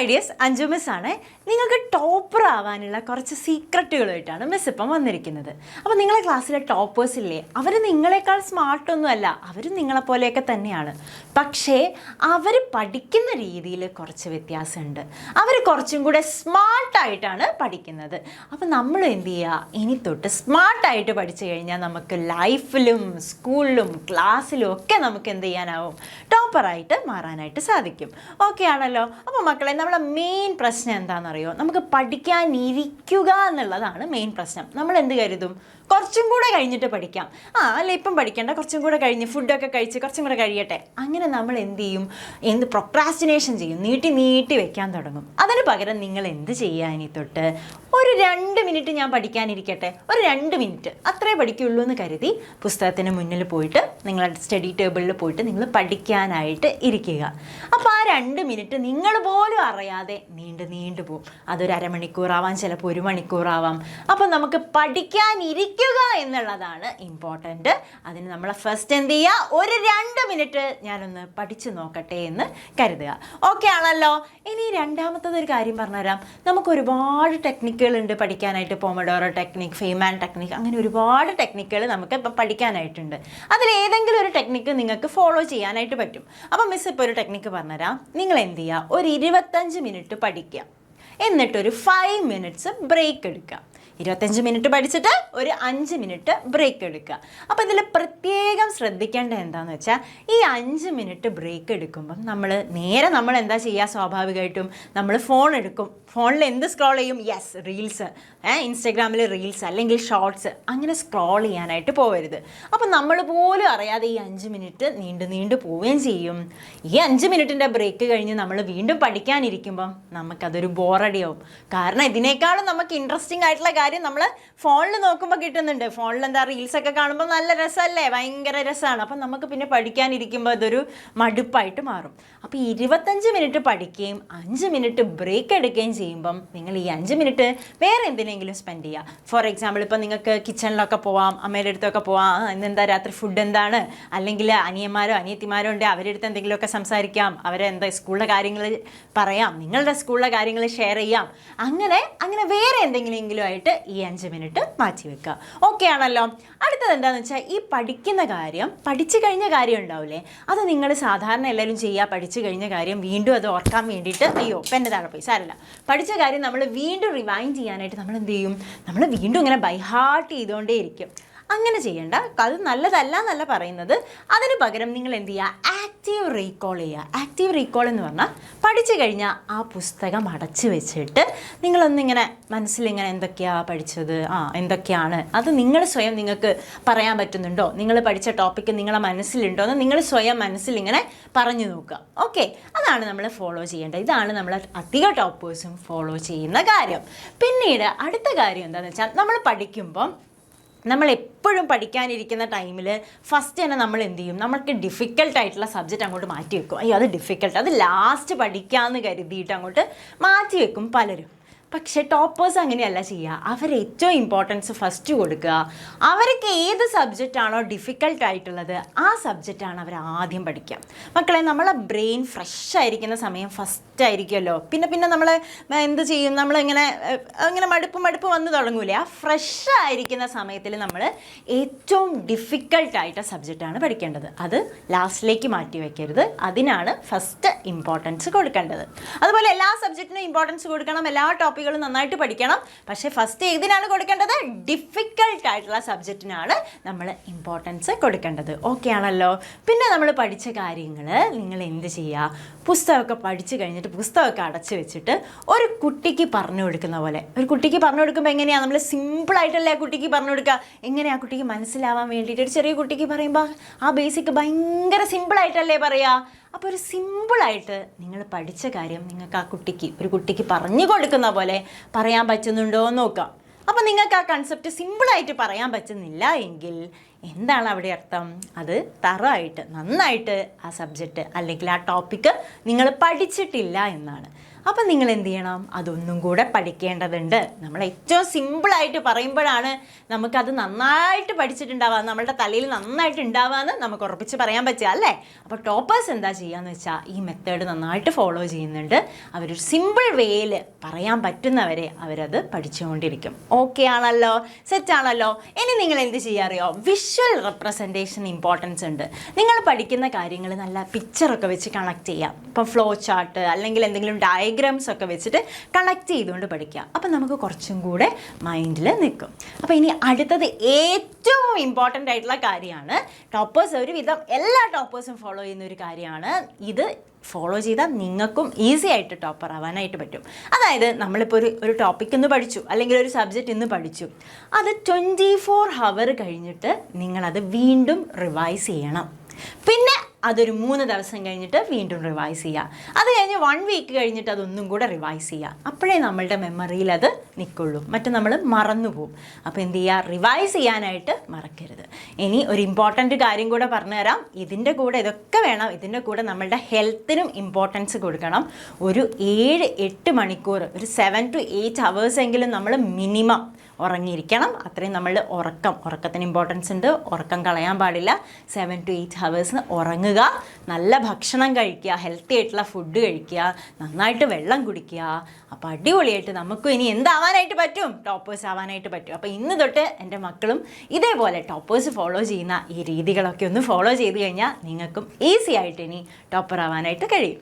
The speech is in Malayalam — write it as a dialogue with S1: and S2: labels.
S1: മൈ ഡിയേഴ്സ്, അഞ്ജു മിസ് ആണ്. നിങ്ങൾക്ക് ടോപ്പർ ആവാനുള്ള കുറച്ച് സീക്രട്ടുകളുമായിട്ടാണ് മിസ് ഇപ്പം വന്നിരിക്കുന്നത്. അപ്പോൾ നിങ്ങളെ ക്ലാസ്സിലെ ടോപ്പേഴ്സ് ഇല്ലേ, അവർ നിങ്ങളെക്കാൾ സ്മാർട്ടൊന്നുമല്ല, അവരും നിങ്ങളെപ്പോലെയൊക്കെ തന്നെയാണ്. പക്ഷേ അവർ പഠിക്കുന്ന രീതിയിൽ കുറച്ച് വ്യത്യാസമുണ്ട്. അവർ കുറച്ചും കൂടെ സ്മാർട്ടായിട്ടാണ് പഠിക്കുന്നത്. അപ്പോൾ നമ്മൾ എന്ത് ചെയ്യുക, ഇനി തൊട്ട് സ്മാർട്ടായിട്ട് പഠിച്ചു കഴിഞ്ഞാൽ നമുക്ക് ലൈഫിലും സ്കൂളിലും ക്ലാസ്സിലും ഒക്കെ നമുക്ക് എന്ത് ചെയ്യാനാവും, ടോപ്പറായിട്ട് മാറാനായിട്ട് സാധിക്കും. ഓക്കെ ആണല്ലോ. അപ്പോൾ മക്കളെ, നമ്മളെ മെയിൻ പ്രശ്നം എന്താണെന്നറിയോ, നമുക്ക് പഠിക്കാനിരിക്കുക എന്നുള്ളതാണ് മെയിൻ പ്രശ്നം. നമ്മൾ എന്ത് കരുതും, കുറച്ചും കൂടെ കഴിഞ്ഞിട്ട് പഠിക്കാം, അല്ല ഇപ്പം പഠിക്കേണ്ട, കുറച്ചും കൂടെ കഴിഞ്ഞ് ഫുഡൊക്കെ കഴിച്ച് കുറച്ചും കൂടെ കഴിയട്ടെ. അങ്ങനെ നമ്മൾ എന്ത് ചെയ്യും, പ്രൊക്രാസ്റ്റിനേഷൻ ചെയ്യും, നീട്ടി വെക്കാൻ തുടങ്ങും. അതിന് പകരം നിങ്ങൾ എന്ത് ചെയ്യുക, ഇനി തൊട്ട് ഒരു 2 മിനിറ്റ് ഞാൻ പഠിക്കാനിരിക്കട്ടെ, ഒരു 2 മിനിറ്റ് അത്രേ പഠിക്കുള്ളൂ എന്ന് കരുതി പുസ്തകത്തിന് മുന്നിൽ പോയിട്ട് നിങ്ങളുടെ സ്റ്റഡി ടേബിളിൽ പോയിട്ട് നിങ്ങൾ പഠിക്കാനായിട്ട് ഇരിക്കുക. അപ്പോൾ ആ 2 മിനിറ്റ് നിങ്ങൾ പോലും അറിയാതെ നീണ്ടു പോകും. അതൊരു അരമണിക്കൂറാവാം, ചിലപ്പോൾ 1 മണിക്കൂറാവാം. അപ്പോൾ നമുക്ക് പഠിക്കാനിരിക്കുക എന്നുള്ളതാണ് ഇമ്പോർട്ടൻറ്റ്. അതിന് നമ്മൾ ഫസ്റ്റ് എന്ത് ചെയ്യുക, ഒരു 2 മിനിറ്റ് ഞാനൊന്ന് പഠിച്ചു നോക്കട്ടെ എന്ന് കരുതുക. ഓക്കെ ആണല്ലോ. ഇനി രണ്ടാമത്തത് ഒരു കാര്യം പറഞ്ഞുതരാം. നമുക്ക് ഒരുപാട് ടെക്നിക്കുകളുണ്ട് പഠിക്കാനായിട്ട്. പോമഡോറോ ടെക്നിക്, ഫെയ്മാൻ ടെക്നിക്, അങ്ങനെ ഒരുപാട് ടെക്നിക്കുകൾ നമുക്ക് ഇപ്പം പഠിക്കാനായിട്ടുണ്ട്. അതിലേതെങ്കിലും ഒരു ടെക്നിക്ക് നിങ്ങൾക്ക് ഫോളോ ചെയ്യാനായിട്ട് പറ്റും. അപ്പം മിസ് ഇപ്പോൾ ഒരു ടെക്നിക്ക് പറഞ്ഞുതരാം. നിങ്ങൾ എന്ത് ചെയ്യുക, ഒരു 25 മിനിറ്റ് പഠിക്കുക, എന്നിട്ടൊരു 5 മിനിറ്റ്സ് ബ്രേക്ക് എടുക്കുക. 25 മിനിറ്റ് പഠിച്ചിട്ട് ഒരു 5 മിനിറ്റ് ബ്രേക്ക് എടുക്കുക. അപ്പോൾ ഇതിൽ പ്രത്യേകം ശ്രദ്ധിക്കേണ്ടത് എന്താണെന്ന് വെച്ചാൽ, ഈ 5 മിനിറ്റ് ബ്രേക്ക് എടുക്കുമ്പം നമ്മൾ എന്താ ചെയ്യുക, സ്വാഭാവികമായിട്ടും നമ്മൾ ഫോൺ എടുക്കും. ഫോണിൽ എന്ത് സ്ക്രോൾ ചെയ്യും, റീൽസ്, ഇൻസ്റ്റഗ്രാമിൽ റീൽസ് അല്ലെങ്കിൽ ഷോർട്സ്, അങ്ങനെ സ്ക്രോൾ ചെയ്യാനായിട്ട് പോകരുത്. അപ്പം നമ്മൾ പോലും അറിയാതെ ഈ 5 മിനിറ്റ് നീണ്ടു പോവുകയും ചെയ്യും. ഈ 5 മിനിറ്റിൻ്റെ ബ്രേക്ക് കഴിഞ്ഞ് നമ്മൾ വീണ്ടും പഠിക്കാനിരിക്കുമ്പം നമുക്കതൊരു ബോറടിയാവും. കാരണം ഇതിനേക്കാളും നമുക്ക് ഇൻട്രസ്റ്റിംഗ് ആയിട്ടുള്ള കാര്യം നമ്മൾ ഫോണിൽ നോക്കുമ്പോൾ കിട്ടുന്നുണ്ട്. ഫോണിൽ എന്താ, റീൽസൊക്കെ കാണുമ്പോൾ നല്ല രസമല്ലേ, ഭയങ്കര രസമാണ്. അപ്പം നമുക്ക് പിന്നെ പഠിക്കാനിരിക്കുമ്പോൾ അതൊരു മടുപ്പായിട്ട് മാറും. അപ്പോൾ 25 മിനിറ്റ് പഠിക്കുകയും 5 മിനിറ്റ് ബ്രേക്ക് എടുക്കുകയും ചെയ്യുമ്പം നിങ്ങൾ ഈ 5 മിനിറ്റ് വേറെ എന്തിനെങ്കിലും സ്പെൻഡ് ചെയ്യുക. ഫോർ എക്സാമ്പിൾ, ഇപ്പോൾ നിങ്ങൾക്ക് കിച്ചണിലൊക്കെ പോവാം, അമ്മയുടെ അടുത്തൊക്കെ പോവാം, ഇന്നെന്താ രാത്രി ഫുഡ് എന്താണ്, അല്ലെങ്കിൽ അനിയന്മാരോ അനിയത്തിമാരോ ഉണ്ട്, അവരുടെ അടുത്ത് എന്തെങ്കിലുമൊക്കെ സംസാരിക്കാം, അവരെന്താ സ്കൂളിലെ കാര്യങ്ങൾ പറയാം, നിങ്ങളുടെ സ്കൂളിലെ കാര്യങ്ങൾ ഷെയർ ചെയ്യാം. അങ്ങനെ വേറെ എന്തെങ്കിലും ആയിട്ട് ഈ 5 മിനിറ്റ് മാറ്റി വെക്കുക. ഓക്കെ ആണല്ലോ. അടുത്തത് എന്താണെന്ന് വെച്ചാൽ, ഈ പഠിക്കുന്ന കാര്യം, പഠിച്ചു കഴിഞ്ഞ കാര്യം ഉണ്ടാവില്ലേ, അത് നിങ്ങൾ സാധാരണ എല്ലാവരും ചെയ്യുക. പഠിച്ചു കഴിഞ്ഞ കാര്യം വീണ്ടും അത് ഓർക്കാൻ വേണ്ടിയിട്ട്, പെൻ്റെ താഴെ പോയി സാരമില്ല, പഠിച്ച കാര്യം നമ്മൾ വീണ്ടും റിവൈൻഡ് ചെയ്യാനായിട്ട് നമ്മൾ എന്ത് ചെയ്യും, നമ്മൾ വീണ്ടും ഇങ്ങനെ ബൈ ഹാർട്ട് ചെയ്തുകൊണ്ടേ ഇരിക്കും. അങ്ങനെ ചെയ്യേണ്ട, അത് നല്ലതല്ല എന്നല്ല പറയുന്നത്. അതിന് പകരം നിങ്ങൾ എന്ത് ചെയ്യുക, ആക്റ്റീവ് റീകോൾ ചെയ്യുക. ആക്റ്റീവ് റീകോൾ എന്ന് പറഞ്ഞാൽ, പഠിച്ചു കഴിഞ്ഞാൽ ആ പുസ്തകം അടച്ചു വെച്ചിട്ട് നിങ്ങളൊന്നിങ്ങനെ മനസ്സിലിങ്ങനെ എന്തൊക്കെയാണ് പഠിച്ചത്, എന്തൊക്കെയാണ് അത് നിങ്ങൾ സ്വയം നിങ്ങൾക്ക് പറയാൻ പറ്റുന്നുണ്ടോ, നിങ്ങൾ പഠിച്ച ടോപ്പിക്ക് നിങ്ങളെ മനസ്സിലുണ്ടോ എന്ന് നിങ്ങൾ സ്വയം മനസ്സിലിങ്ങനെ പറഞ്ഞു നോക്കുക. ഓക്കെ, അതാണ് നമ്മൾ ഫോളോ ചെയ്യേണ്ടത്. ഇതാണ് നമ്മൾ അധിക ടോപ്പേഴ്സും ഫോളോ ചെയ്യുന്ന കാര്യം. പിന്നീട് അടുത്ത കാര്യം എന്താണെന്ന് വെച്ചാൽ, നമ്മൾ പഠിക്കുമ്പം നമ്മളെപ്പോഴും പഠിക്കാനിരിക്കുന്ന ടൈമിൽ ഫസ്റ്റ് തന്നെ നമ്മൾ എന്ത് ചെയ്യും, നമ്മൾക്ക് ഡിഫിക്കൽട്ടായിട്ടുള്ള സബ്ജക്റ്റ് അങ്ങോട്ട് മാറ്റി വെക്കും. അത് ഡിഫിക്കൽട്ട്, അത് ലാസ്റ്റ് പഠിക്കാമെന്ന് കരുതിയിട്ട് അങ്ങോട്ട് മാറ്റി വെക്കും പലരും. പക്ഷേ ടോപ്പേഴ്സ് അങ്ങനെയല്ല ചെയ്യുക. അവർ ഏറ്റവും ഇമ്പോർട്ടൻസ് ഫസ്റ്റ് കൊടുക്കുക. അവർക്ക് ഏത് സബ്ജക്റ്റാണോ ഡിഫിക്കൽട്ടായിട്ടുള്ളത് ആ സബ്ജക്റ്റാണ് അവർ ആദ്യം പഠിക്കുക. മക്കളെ, നമ്മളെ ബ്രെയിൻ ഫ്രഷ് ആയിരിക്കുന്ന സമയം ഫസ്റ്റ് ആയിരിക്കുമല്ലോ. പിന്നെ നമ്മൾ എന്ത് ചെയ്യും, അങ്ങനെ മടുപ്പ് വന്ന് തുടങ്ങൂലേ. ആ ഫ്രഷ് ആയിരിക്കുന്ന സമയത്തിൽ നമ്മൾ ഏറ്റവും ഡിഫിക്കൽട്ടായിട്ട് സബ്ജക്റ്റാണ് പഠിക്കേണ്ടത്. അത് ലാസ്റ്റിലേക്ക് മാറ്റി വയ്ക്കരുത്. അതിനാണ് ഫസ്റ്റ് ഇമ്പോർട്ടൻസ് കൊടുക്കേണ്ടത്. അതുപോലെ എല്ലാ സബ്ജക്റ്റിനും ഇമ്പോർട്ടൻസ് കൊടുക്കണം, എല്ലാ ടോപ്പിക്കുകളും നന്നായിട്ട് പഠിക്കണം. പക്ഷേ ഫസ്റ്റ് ഏതിനാണ് കൊടുക്കേണ്ടത്, ഡിഫിക്കൽട്ടായിട്ടുള്ള സബ്ജക്റ്റിനാണ് നമ്മൾ ഇമ്പോർട്ടൻസ് കൊടുക്കേണ്ടത്. ഓക്കെ ആണല്ലോ. പിന്നെ നമ്മൾ പഠിച്ച കാര്യങ്ങൾ നിങ്ങൾ എന്ത് ചെയ്യുക, പുസ്തകമൊക്കെ പഠിച്ചു കഴിഞ്ഞിട്ട് പുസ്തകമൊക്കെ അടച്ചു വെച്ചിട്ട് ഒരു കുട്ടിക്ക് പറഞ്ഞു കൊടുക്കുന്ന പോലെ, ഒരു കുട്ടിക്ക് പറഞ്ഞു കൊടുക്കുമ്പോൾ എങ്ങനെയാണ്, നമ്മൾ സിമ്പിളായിട്ടല്ലേ ആ കുട്ടിക്ക് പറഞ്ഞു കൊടുക്കുക. എങ്ങനെയാണ് ആ കുട്ടിക്ക് മനസ്സിലാവാൻ വേണ്ടിയിട്ട്, ഒരു ചെറിയ കുട്ടിക്ക് പറയുമ്പോൾ ആ ബേസിക് ഭയങ്കര സിമ്പിളായിട്ടല്ലേ പറയുക. അപ്പോൾ ഒരു സിമ്പിളായിട്ട് നിങ്ങൾ പഠിച്ച കാര്യം നിങ്ങൾക്ക് ഒരു കുട്ടിക്ക് പറഞ്ഞു കൊടുക്കുന്ന പോലെ പറയാൻ പറ്റുന്നുണ്ടോ എന്ന് നോക്കാം. അപ്പോൾ നിങ്ങൾക്ക് ആ കൺസെപ്റ്റ് സിമ്പിളായിട്ട് പറയാൻ പറ്റുന്നില്ല എങ്കിൽ എന്താണ് അവിടെ അർത്ഥം, അത് നന്നായിട്ട് ആ സബ്ജക്റ്റ് അല്ലെങ്കിൽ ആ ടോപ്പിക്ക് നിങ്ങൾ പഠിച്ചിട്ടില്ല എന്നാണ്. അപ്പം നിങ്ങൾ എന്ത് ചെയ്യണം? അതൊന്നും കൂടെ പഠിക്കേണ്ടതുണ്ട്. നമ്മൾ ഏറ്റവും സിമ്പിളായിട്ട് പറയുമ്പോഴാണ് നമുക്കത് നന്നായിട്ട് പഠിച്ചിട്ടുണ്ടാവുക, നമ്മളുടെ തലയിൽ നന്നായിട്ട് ഉണ്ടാവുകയെന്ന് നമുക്ക് ഉറപ്പിച്ച് പറയാൻ പറ്റുക അല്ലേ? അപ്പോൾ ടോപ്പേഴ്സ് എന്താ ചെയ്യുകയെന്ന് വെച്ചാൽ ഈ മെത്തേഡ് നന്നായിട്ട് ഫോളോ ചെയ്യുന്നുണ്ട്. അവരൊരു സിമ്പിൾ വേയിൽ പറയാൻ പറ്റുന്നവരെ അവരത് പഠിച്ചുകൊണ്ടിരിക്കും. ഓക്കെ ആണല്ലോ? സെറ്റ് ആണല്ലോ? ഇനി നിങ്ങൾ എന്ത് ചെയ്യാറിയോ? വിഷ്വൽ റെപ്രസെൻറ്റേഷൻ ഇമ്പോർട്ടൻസ് ഉണ്ട്. നിങ്ങൾ പഠിക്കുന്ന കാര്യങ്ങൾ നല്ല പിക്ചറൊക്കെ വെച്ച് കണക്ട് ചെയ്യാം. ഇപ്പം ഫ്ലോ ചാർട്ട് അല്ലെങ്കിൽ എന്തെങ്കിലും ഡയഗ്രാംസ് ഒക്കെ വെച്ചിട്ട് കണക്ട് ചെയ്തുകൊണ്ട് പഠിക്കുക. അപ്പം നമുക്ക് കുറച്ചും കൂടെ മൈൻഡിൽ നിൽക്കും. അപ്പോൾ ഇനി അടുത്തത് ഏറ്റവും ഇമ്പോർട്ടൻ്റ് ആയിട്ടുള്ള കാര്യമാണ്. ടോപ്പേഴ്സ് ഒരുവിധം എല്ലാ ടോപ്പേഴ്സും ഫോളോ ചെയ്യുന്ന ഒരു കാര്യമാണ് ഇത്. ഫോളോ ചെയ്താൽ നിങ്ങൾക്കും ഈസി ആയിട്ട് ടോപ്പർ ആവാനായിട്ട് പറ്റും. അതായത് നമ്മളിപ്പോൾ ഒരു ടോപ്പിക് ഇന്ന് പഠിച്ചു, അല്ലെങ്കിൽ ഒരു സബ്ജക്റ്റ് ഇന്ന് പഠിച്ചു, അത് 24 hours കഴിഞ്ഞിട്ട് നിങ്ങളത് വീണ്ടും റിവൈസ് ചെയ്യണം. പിന്നെ അതൊരു 3 ദിവസം കഴിഞ്ഞിട്ട് വീണ്ടും റിവൈസ് ചെയ്യുക. അത് കഴിഞ്ഞ് 1 week കഴിഞ്ഞിട്ട് അതൊന്നും കൂടെ റിവൈസ് ചെയ്യുക. അപ്പോഴേ നമ്മളുടെ മെമ്മറിയിൽ അത് നിൽക്കുള്ളൂ. മറ്റു നമ്മൾ മറന്നുപോകും. അപ്പോൾ എന്ത് ചെയ്യുക? റിവൈസ് ചെയ്യാനായിട്ട് മറക്കരുത്. ഇനി ഒരു ഇമ്പോർട്ടൻ്റ് കാര്യം കൂടെ പറഞ്ഞുതരാം. ഇതിൻ്റെ കൂടെ ഇതൊക്കെ വേണം. ഇതിൻ്റെ കൂടെ നമ്മളുടെ ഹെൽത്തിനും ഇമ്പോർട്ടൻസ് കൊടുക്കണം. ഒരു 7-8 മണിക്കൂർ, ഒരു 7 to 8 hours എങ്കിലും നമ്മൾ മിനിമം ഉറങ്ങിയിരിക്കണം. അത്രയും നമ്മൾ ഉറക്കത്തിന് ഇമ്പോർട്ടൻസ് ഉണ്ട്. ഉറക്കം കളയാൻ പാടില്ല. 7 to 8 hours ഉറങ്ങുക. നല്ല ഭക്ഷണം കഴിക്കുക, ഹെൽത്തി ആയിട്ടുള്ള ഫുഡ് കഴിക്കുക, നന്നായിട്ട് വെള്ളം കുടിക്കുക. അപ്പോൾ അടിപൊളിയായിട്ട് നമുക്കും ഇനി എന്താവാനായിട്ട് പറ്റും? ടോപ്പേഴ്സ് ആവാനായിട്ട് പറ്റും. അപ്പോൾ ഇന്ന് തൊട്ട് എൻ്റെ മക്കളും ഇതേപോലെ ടോപ്പേഴ്സ് ഫോളോ ചെയ്യുന്ന ഈ രീതികളൊക്കെ ഒന്ന് ഫോളോ ചെയ്ത് കഴിഞ്ഞാൽ നിങ്ങൾക്കും ഈസി ആയിട്ട് ഇനി ടോപ്പർ ആവാനായിട്ട് കഴിയും.